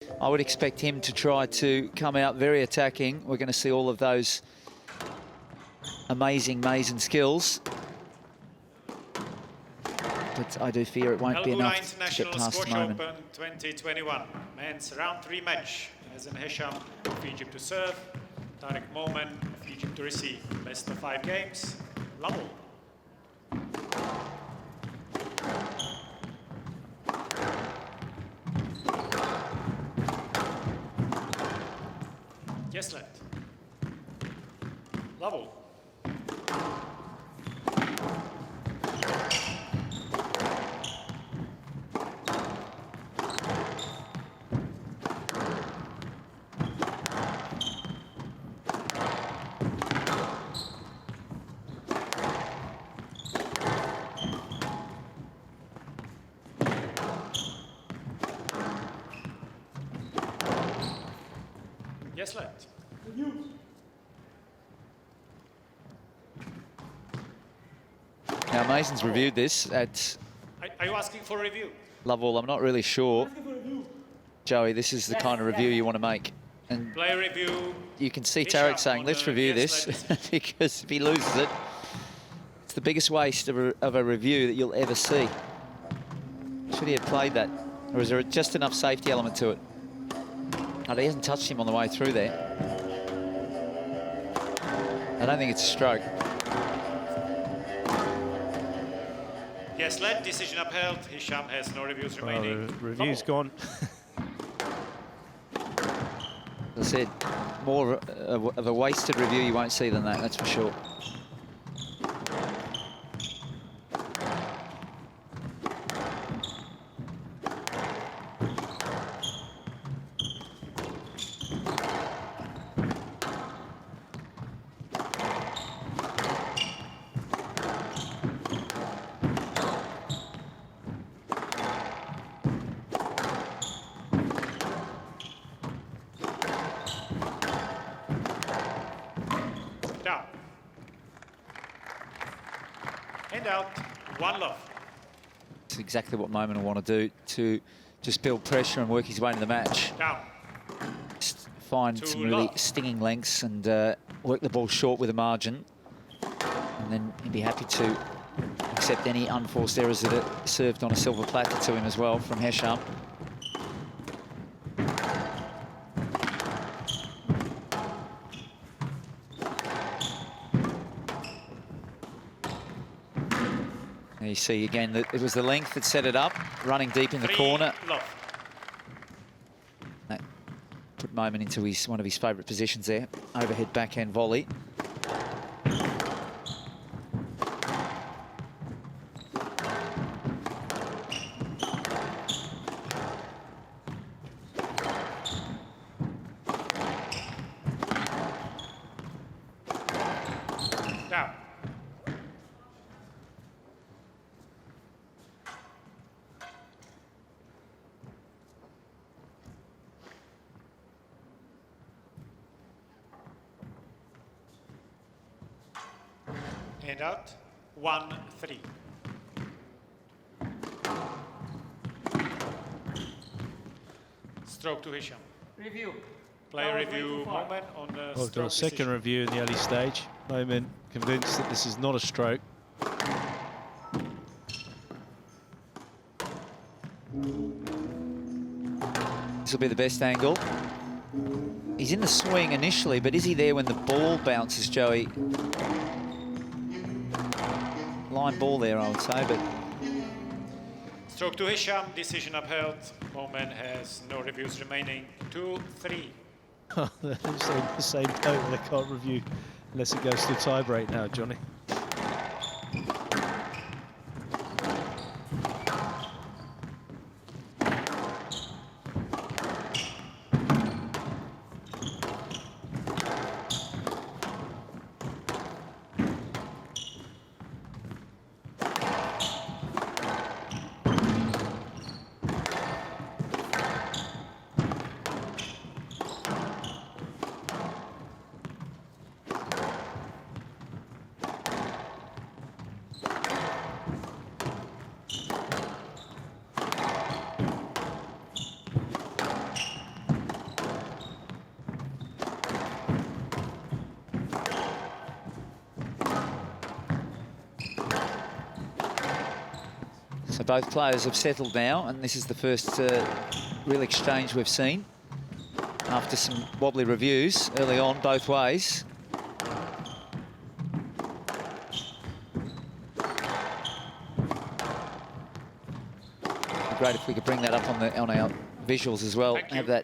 I would expect him to try to come out very attacking. We're going to see all of those amazing maze and skills. But I do fear it won't be Gouna enough to get past Squash Momen. Open 2021. Men's round 3 match. As in Hesham of Egypt to serve. Momen of Egypt to receive. Best of 5 games. Level. Yes, left. Level. Yes, left. Now, Mason's reviewed this at Are you asking for a review? Lovell. I'm not really sure. Joey, this is the kind of review you want to make. And Player review. you can see Hesham Tarek saying, on let's the review yes this, because if he loses it, it's the biggest waste of a review that you'll ever see. Should he have played that? Or is there just enough safety element to it? Oh, he hasn't touched him on the way through there. I don't think it's a stroke. Yes, led. Decision upheld. Hesham has no reviews remaining. The review's gone. As I said, more of a wasted review you won't see than that, that's for sure. Down. And out. 1 love. It's exactly what Momen will want to do, to just build pressure and work his way into the match. Down. Just find some really stinging lengths and work the ball short with a margin. And then he'd be happy to accept any unforced errors that are served on a silver platter to him as well from Hesham. You see again that it was the length that set it up, running deep in the corner. That put Momen into one of his favourite positions there. Overhead backhand volley. Down. And out. 1-3. Stroke to Hesham. Review. Player review. Momen on the Well, we've got a second review in the early stage. Momen convinced that this is not a stroke. This will be the best angle. He's in the swing initially, but is he there when the ball bounces, Joey? Line ball there, I would say, but... Stroke to Hesham. Decision upheld. Momen has no reviews remaining. 2-3. They're saying the same total. They can't review unless it goes to tie break now, Johnny. So both players have settled now, and this is the first real exchange we've seen after some wobbly reviews early on both ways. Great if we could bring that up on our visuals as well. Have that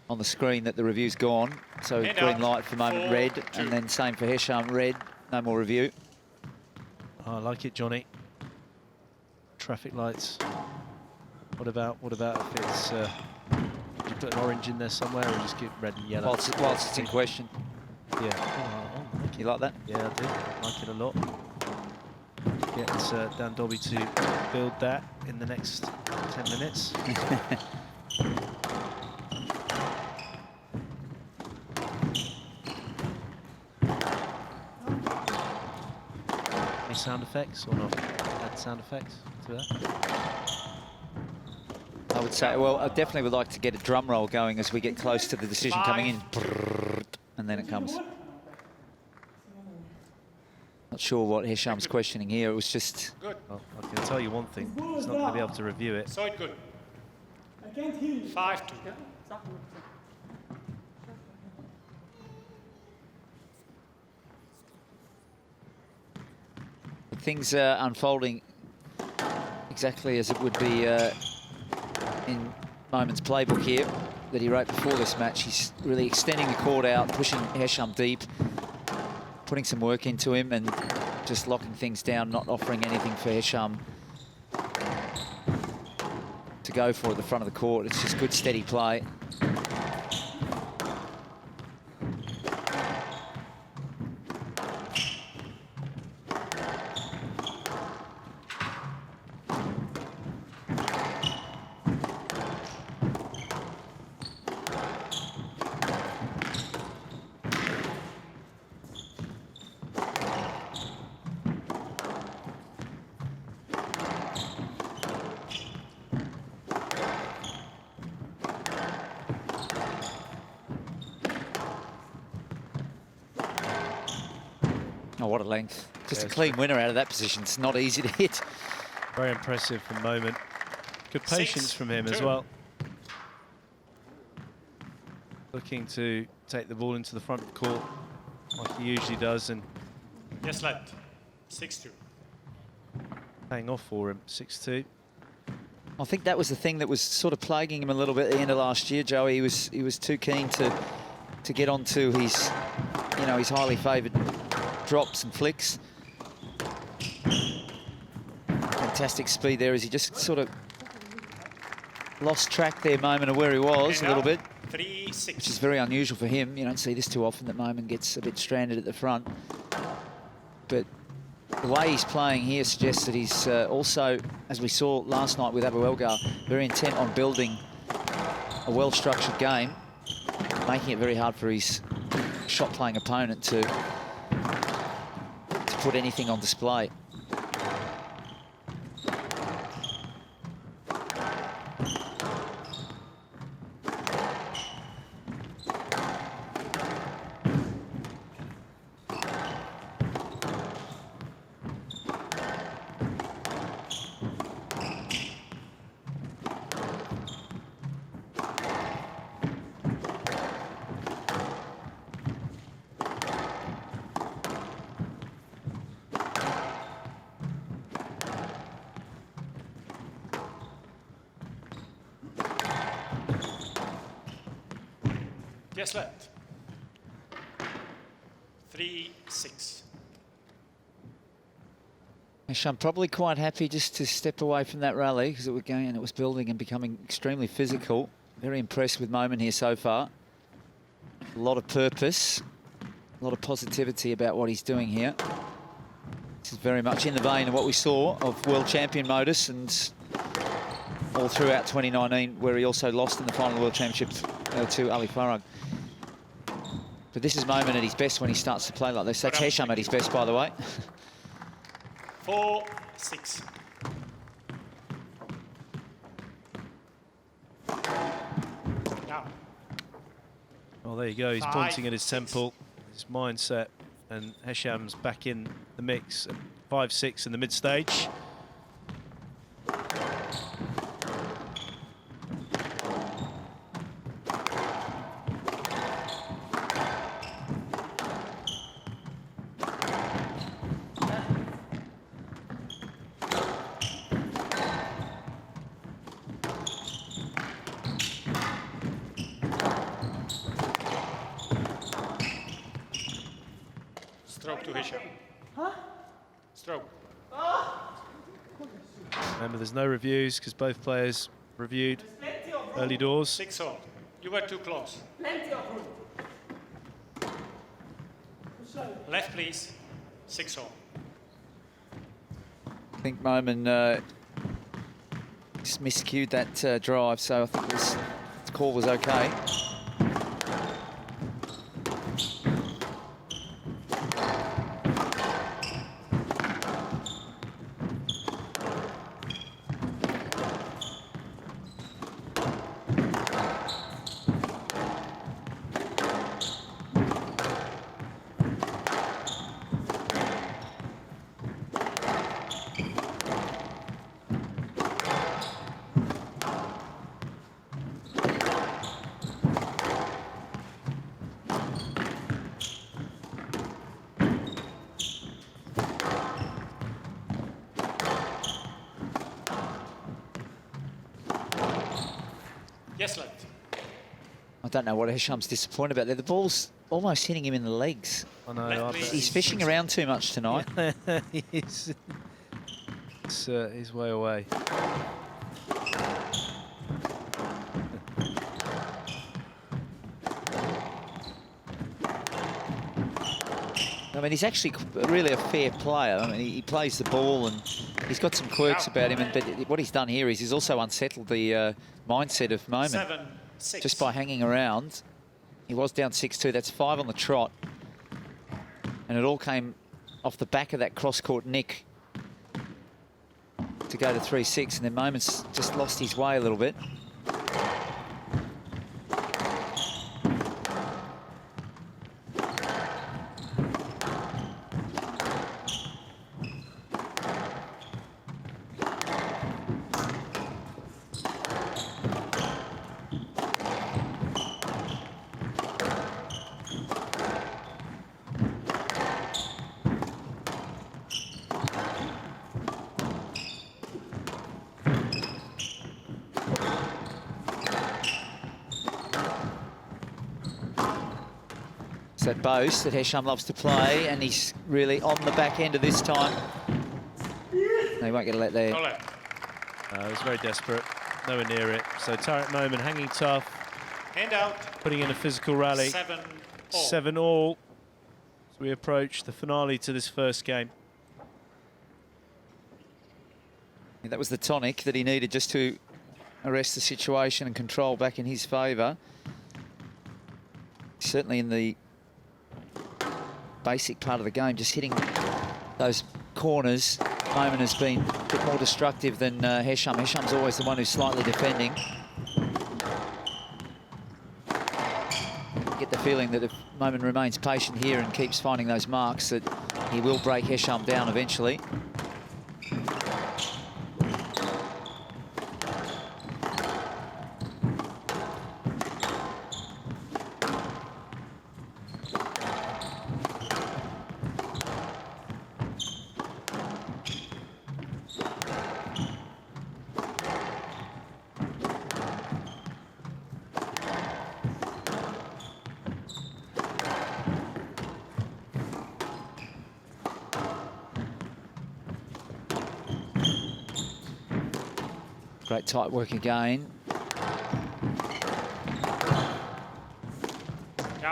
on the screen that the review's gone. So green light for Moment, red, and then same for Hesham, red. No more review. Oh, I like it, Johnny. Traffic lights. What about if it's you put an orange in there somewhere, or just keep red and yellow? Whilst it's in question. Yeah. Oh, You like that? yeah, I do. Like it a lot. Get Dan Dobby to build that in the next 10 minutes. Any sound effects or not? Add sound effects to that? I would say, well, I definitely would like to get a drum roll going as we get close to the decision coming in. And then it comes. Not sure what Hesham's questioning here. It was just... Good. Well, I can tell you one thing. He's not going to be able to review it. So it good. I can't hear you. 5-2. Things are unfolding exactly as it would be in Moment's playbook here that he wrote before this match. He's really extending the court out, pushing Hesham deep, putting some work into him and just locking things down, not offering anything for Hesham to go for at the front of the court. It's just good, steady play. Oh, what a length. Just a clean winner out of that position. It's not easy to hit. Very impressive from Momen. Good patience from him as well. Looking to take the ball into the front court like he usually does, and Yes, left. 6-2. paying off for him. 6-2. I think that was the thing that was sort of plaguing him a little bit at the end of last year, Joey. He was too keen to get onto his, his highly favoured drops and flicks. Fantastic speed there as he just sort of lost track there, Moment, of where he was a little bit. 3-6. Which is very unusual for him. You don't see this too often, that Momen gets a bit stranded at the front. But the way he's playing here suggests that he's also, as we saw last night with Abu Elgar, very intent on building a well-structured game, making it very hard for his shot-playing opponent to put anything on display. Yes, left. 3-6. I'm probably quite happy just to step away from that rally because it was building and becoming extremely physical. Very impressed with Momen here so far. A lot of purpose, a lot of positivity about what he's doing here. This is very much in the vein of what we saw of world champion Modus and all throughout 2019, where he also lost in the final World Championships to Ali Farag. But this is Momen at his best when he starts to play like this. That's Hesham at his best, by the way. 4-6. Now. Well, there you go. He's pointing at his temple, his mindset, and Hesham's back in the mix. 5-6 in the mid-stage. to Hesham. Stroke. Remember, there's no reviews because both players reviewed early doors. 6-all. You were too close. Left, please. 6-all. I think Momen just miscued that drive, so I think the call was okay. Yes, left. I don't know what Hesham's disappointed about there. The ball's almost hitting him in the legs. I know. Left, I please. bet He's fishing around too much tonight. he's way away. I mean, he's actually really a fair player. I mean, he plays the ball and he's got some quirks about him. But what he's done here is he's also unsettled the mindset of Momen 7-6. just by hanging around. He was down 6-2. That's 5 on the trot. And it all came off the back of that cross-court nick to go to 3-6. And then Momen's just lost his way a little bit. That boast that Hesham loves to play, and he's really on the back end of this time. They won't get a let there. No left. It was very desperate, nowhere near it. So Tarek Momen hanging tough, Hand out. putting in a physical rally. 7-all. 7-all. As we approach the finale to this first game. Yeah, that was the tonic that he needed just to arrest the situation and control back in his favour. Certainly in the basic part of the game, just hitting those corners. Momen has been a bit more destructive than Hesham. Hesham's always the one who's slightly defending. I get the feeling that if Momen remains patient here and keeps finding those marks, that he will break Hesham down eventually. Great tight work again.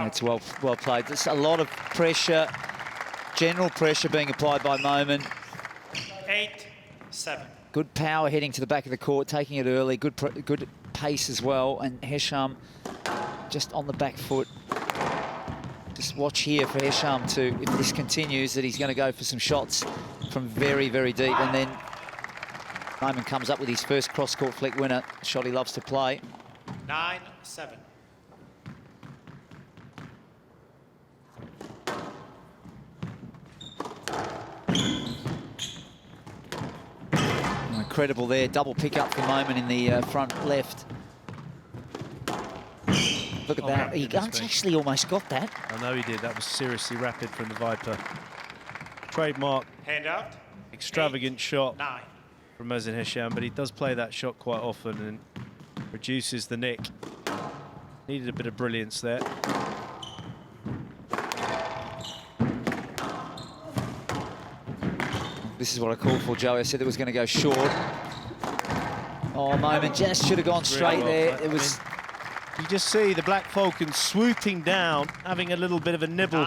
It's well played. There's a lot of pressure, general pressure being applied by Momen. 8-7. Good power heading to the back of the court, taking it early. Good pace as well. And Hesham just on the back foot. Just watch here for Hesham to, if this continues, that he's going to go for some shots from very, very deep. And then Momen comes up with his first cross-court flick winner, shot he loves to play. 9-7. Incredible there, double pick-up for Momen in the front left. Look at that, he actually almost got that. I know he did, that was seriously rapid from the Viper. Trademark, Hand out. extravagant 8, shot 9. from Momen Hesham, but he does play that shot quite often and reduces the nick. Needed a bit of brilliance there. this is what I called for, Joey. I said it was going to go short. Oh, Momen just should have gone straight there. It was... You just see the Black Falcon swooping down, having a little bit of a nibble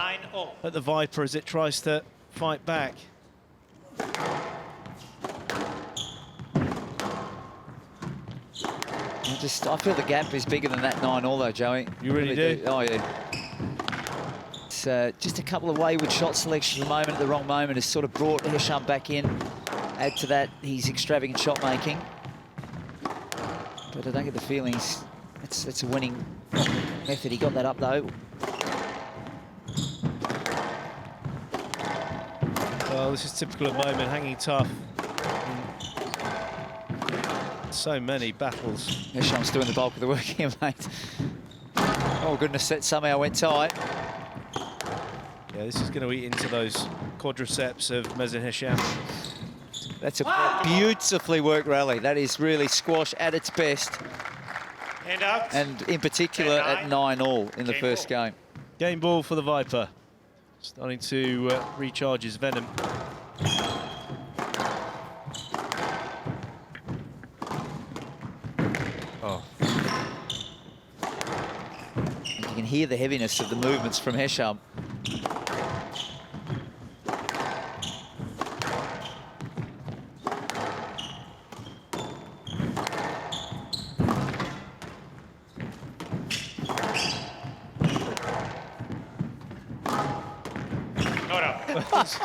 at the Viper as it tries to fight back. I feel the gap is bigger than that 9-all though, Joey. You really do? Oh, yeah. It's just a couple of wayward shot selections at the moment, at the wrong moment, has sort of brought Hesham back in. Add to that, his extravagant shot making. But I don't get the feeling it's a winning method. He got that up though. Well, this is typical of Momen, hanging tough. So many battles. Hesham's doing the bulk of the work here, mate. Oh goodness, that somehow went tight. Yeah, this is going to eat into those quadriceps of Momen Hesham. That's a beautifully worked rally. That is really squash at its best. Hand out. And in particular at 9-all in the first game. Game ball for the Viper. Starting to recharge his venom. Oh. You can hear the heaviness of the movements from Hesham.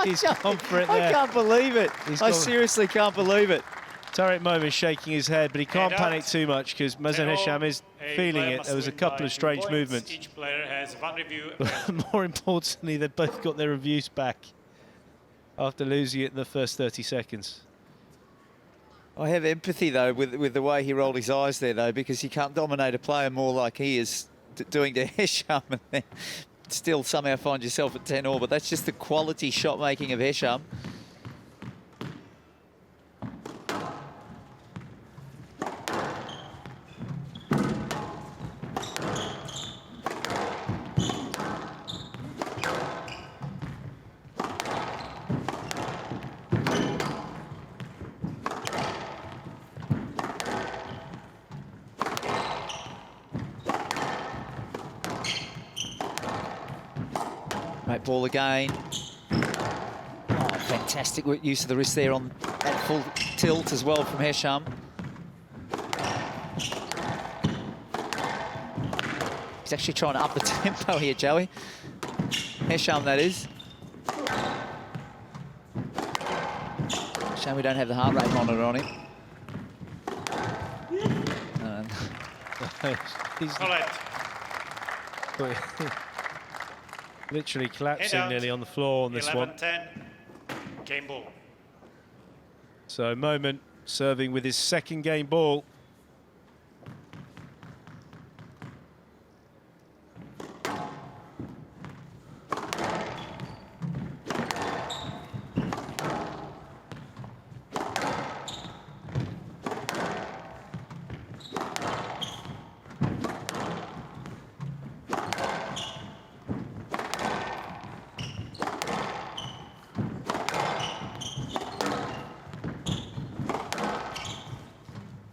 He's gone for it there. I can't believe it. I seriously can't believe it. Tariq Momen shaking his head, but he can't panic too much because Momen Hesham is feeling it. There was a couple of strange movements. Each player has one review. More importantly, they've both got their reviews back after losing it in the first 30 seconds. I have empathy, though, with the way he rolled his eyes there, though, because you can't dominate a player more like he is doing to Hesham and then still somehow find yourself at 10-all. But that's just the quality shot making of Hesham. Great ball again. Oh, fantastic use of the wrist there on that full tilt as well from Hesham. He's actually trying to up the tempo here, Joey. Hesham, that is. Shame we don't have the heart rate monitor on him. He's literally collapsing nearly on the floor on this 11-10. Game ball. So Momen serving with his second game ball.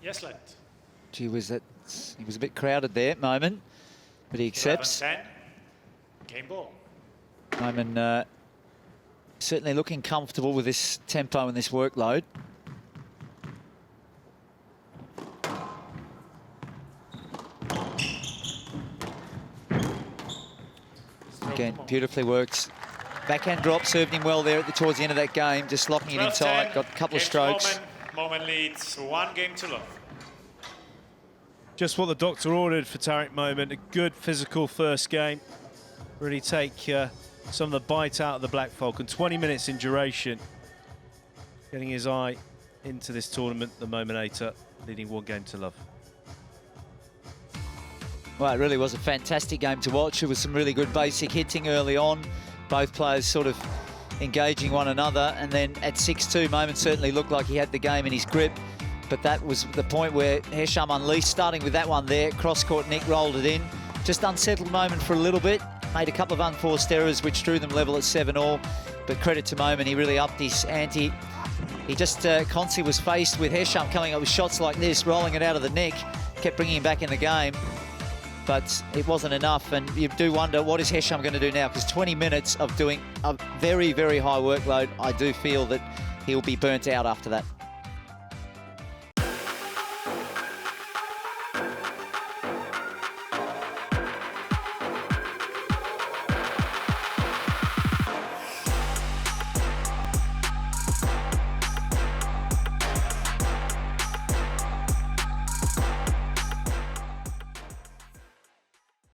Yes, lad. Gee whiz, he was a bit crowded there, Momen, but he accepts. 11-10. Game ball. Momen certainly looking comfortable with this tempo and this workload. Again, beautifully worked. Backhand drop served him well there towards the end of that game, just locking it in tight, got a couple of strokes. Momen leads 1 game to love. Just what the doctor ordered for Tariq Momen. A good physical first game. Really take some of the bite out of the Black Falcon. 20 minutes in duration. Getting his eye into this tournament, the Momenator, leading 1 game to love. Well, it really was a fantastic game to watch. It was some really good basic hitting early on. Both players sort of engaging one another, and then at 6-2, Momen certainly looked like he had the game in his grip, but that was the point where Hesham unleashed, starting with that one there. Cross-court Nick rolled it in. Just unsettled Momen for a little bit, made a couple of unforced errors which drew them level at 7-all, but credit to Momen, he really upped his ante He just, Consi was faced with Hesham coming up with shots like this, rolling it out of the neck, kept bringing him back in the game. But it wasn't enough, and you do wonder, what is Hesham going to do now? Because 20 minutes of doing a very, very high workload, I do feel that he'll be burnt out after that.